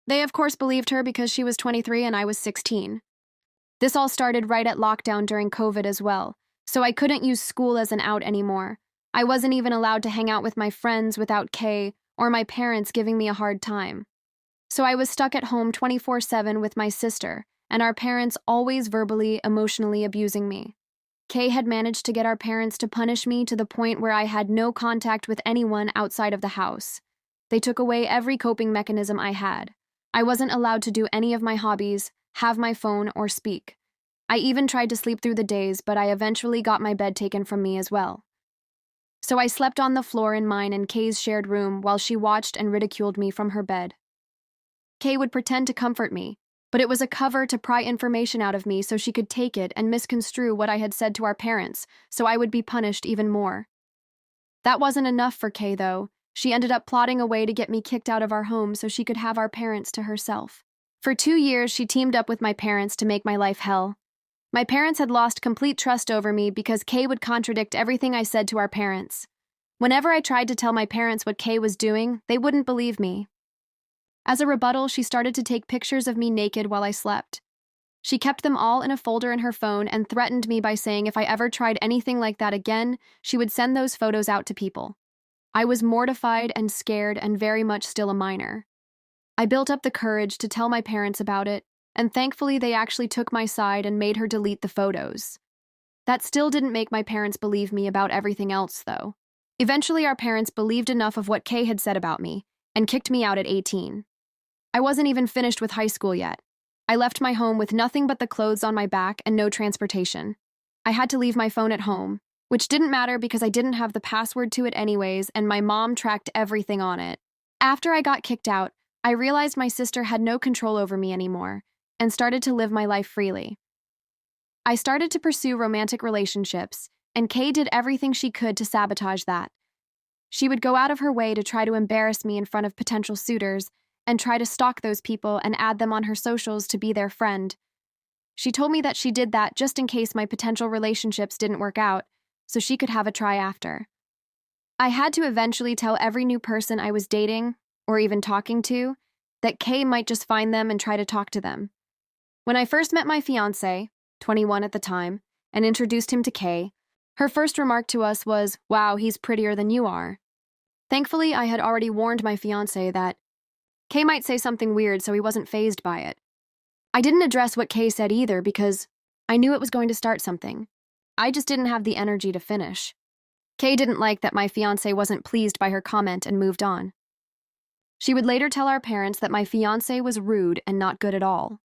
They, of course, believed her because she was 23 and I was 16. This all started right at lockdown during COVID as well, so I couldn't use school as an out anymore. I wasn't even allowed to hang out with my friends without Kay or my parents giving me a hard time. So I was stuck at home 24/7 with my sister, and our parents always verbally, emotionally abusing me. Kay had managed to get our parents to punish me to the point where I had no contact with anyone outside of the house. They took away every coping mechanism I had. I wasn't allowed to do any of my hobbies, have my phone, or speak. I even tried to sleep through the days, but I eventually got my bed taken from me as well. So I slept on the floor in mine and Kay's shared room while she watched and ridiculed me from her bed. Kay would pretend to comfort me, but it was a cover to pry information out of me so she could take it and misconstrue what I had said to our parents, so I would be punished even more. That wasn't enough for Kay, though. She ended up plotting a way to get me kicked out of our home so she could have our parents to herself. For 2 years, she teamed up with my parents to make my life hell. My parents had lost complete trust over me because Kay would contradict everything I said to our parents. Whenever I tried to tell my parents what Kay was doing, they wouldn't believe me. As a rebuttal, she started to take pictures of me naked while I slept. She kept them all in a folder in her phone and threatened me by saying if I ever tried anything like that again, she would send those photos out to people. I was mortified and scared and very much still a minor. I built up the courage to tell my parents about it, and thankfully they actually took my side and made her delete the photos. That still didn't make my parents believe me about everything else, though. Eventually, our parents believed enough of what Kay had said about me and kicked me out at 18. I wasn't even finished with high school yet. I left my home with nothing but the clothes on my back and no transportation. I had to leave my phone at home, which didn't matter because I didn't have the password to it anyways, and my mom tracked everything on it. After I got kicked out, I realized my sister had no control over me anymore and started to live my life freely. I started to pursue romantic relationships, and Kay did everything she could to sabotage that. She would go out of her way to try to embarrass me in front of potential suitors and try to stalk those people and add them on her socials to be their friend. She told me that she did that just in case my potential relationships didn't work out, so she could have a try after. I had to eventually tell every new person I was dating, or even talking to, that Kay might just find them and try to talk to them. When I first met my fiancé, 21 at the time, and introduced him to Kay, her first remark to us was, "Wow, he's prettier than you are." Thankfully, I had already warned my fiancé that Kay might say something weird, so he wasn't fazed by it. I didn't address what Kay said either because I knew it was going to start something. I just didn't have the energy to finish. Kay didn't like that my fiancé wasn't pleased by her comment and moved on. She would later tell our parents that my fiancé was rude and not good at all.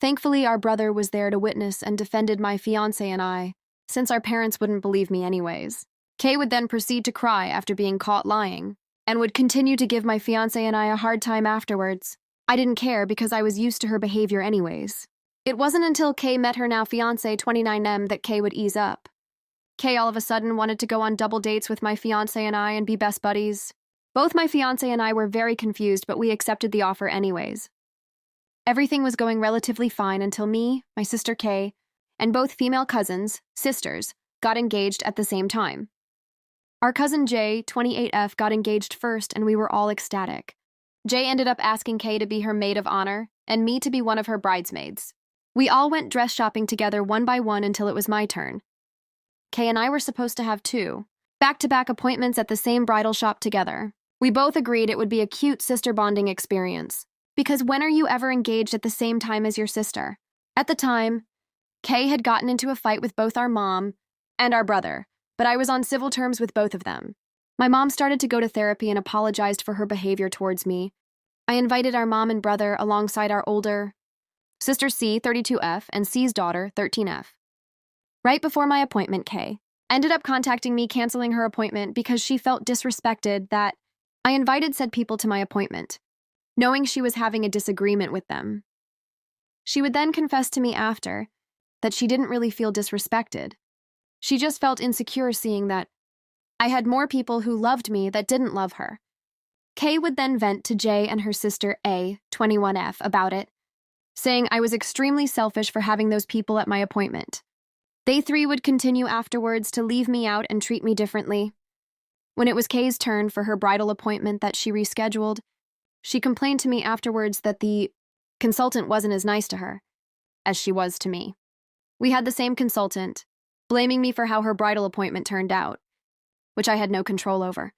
Thankfully, our brother was there to witness and defended my fiancé and I, since our parents wouldn't believe me anyways. Kay would then proceed to cry after being caught lying, and would continue to give my fiancé and I a hard time afterwards. I didn't care because I was used to her behavior anyways. It wasn't until Kay met her now fiancé 29M that Kay would ease up. Kay all of a sudden wanted to go on double dates with my fiancé and I and be best buddies. Both my fiancé and I were very confused, but we accepted the offer anyways. Everything was going relatively fine until me, my sister Kay, and both female cousins, sisters, got engaged at the same time. Our cousin Jay, 28F, got engaged first and we were all ecstatic. Jay ended up asking Kay to be her maid of honor and me to be one of her bridesmaids. We all went dress shopping together one by one until it was my turn. Kay and I were supposed to have 2 back-to-back appointments at the same bridal shop together. We both agreed it would be a cute sister bonding experience. Because when are you ever engaged at the same time as your sister? At the time, Kay had gotten into a fight with both our mom and our brother, but I was on civil terms with both of them. My mom started to go to therapy and apologized for her behavior towards me. I invited our mom and brother alongside our older sister C, 32F, and C's daughter, 13F. Right before my appointment, Kay ended up contacting me canceling her appointment because she felt disrespected that I invited said people to my appointment, knowing she was having a disagreement with them. She would then confess to me after that she didn't really feel disrespected. She just felt insecure seeing that I had more people who loved me that didn't love her. Kay would then vent to Jay and her sister A, 21F, about it, saying I was extremely selfish for having those people at my appointment. They 3 would continue afterwards to leave me out and treat me differently. When it was Kay's turn for her bridal appointment that she rescheduled, She complained to me afterwards that the consultant wasn't as nice to her as she was to me. We had the same consultant, blaming me for how her bridal appointment turned out, which I had no control over.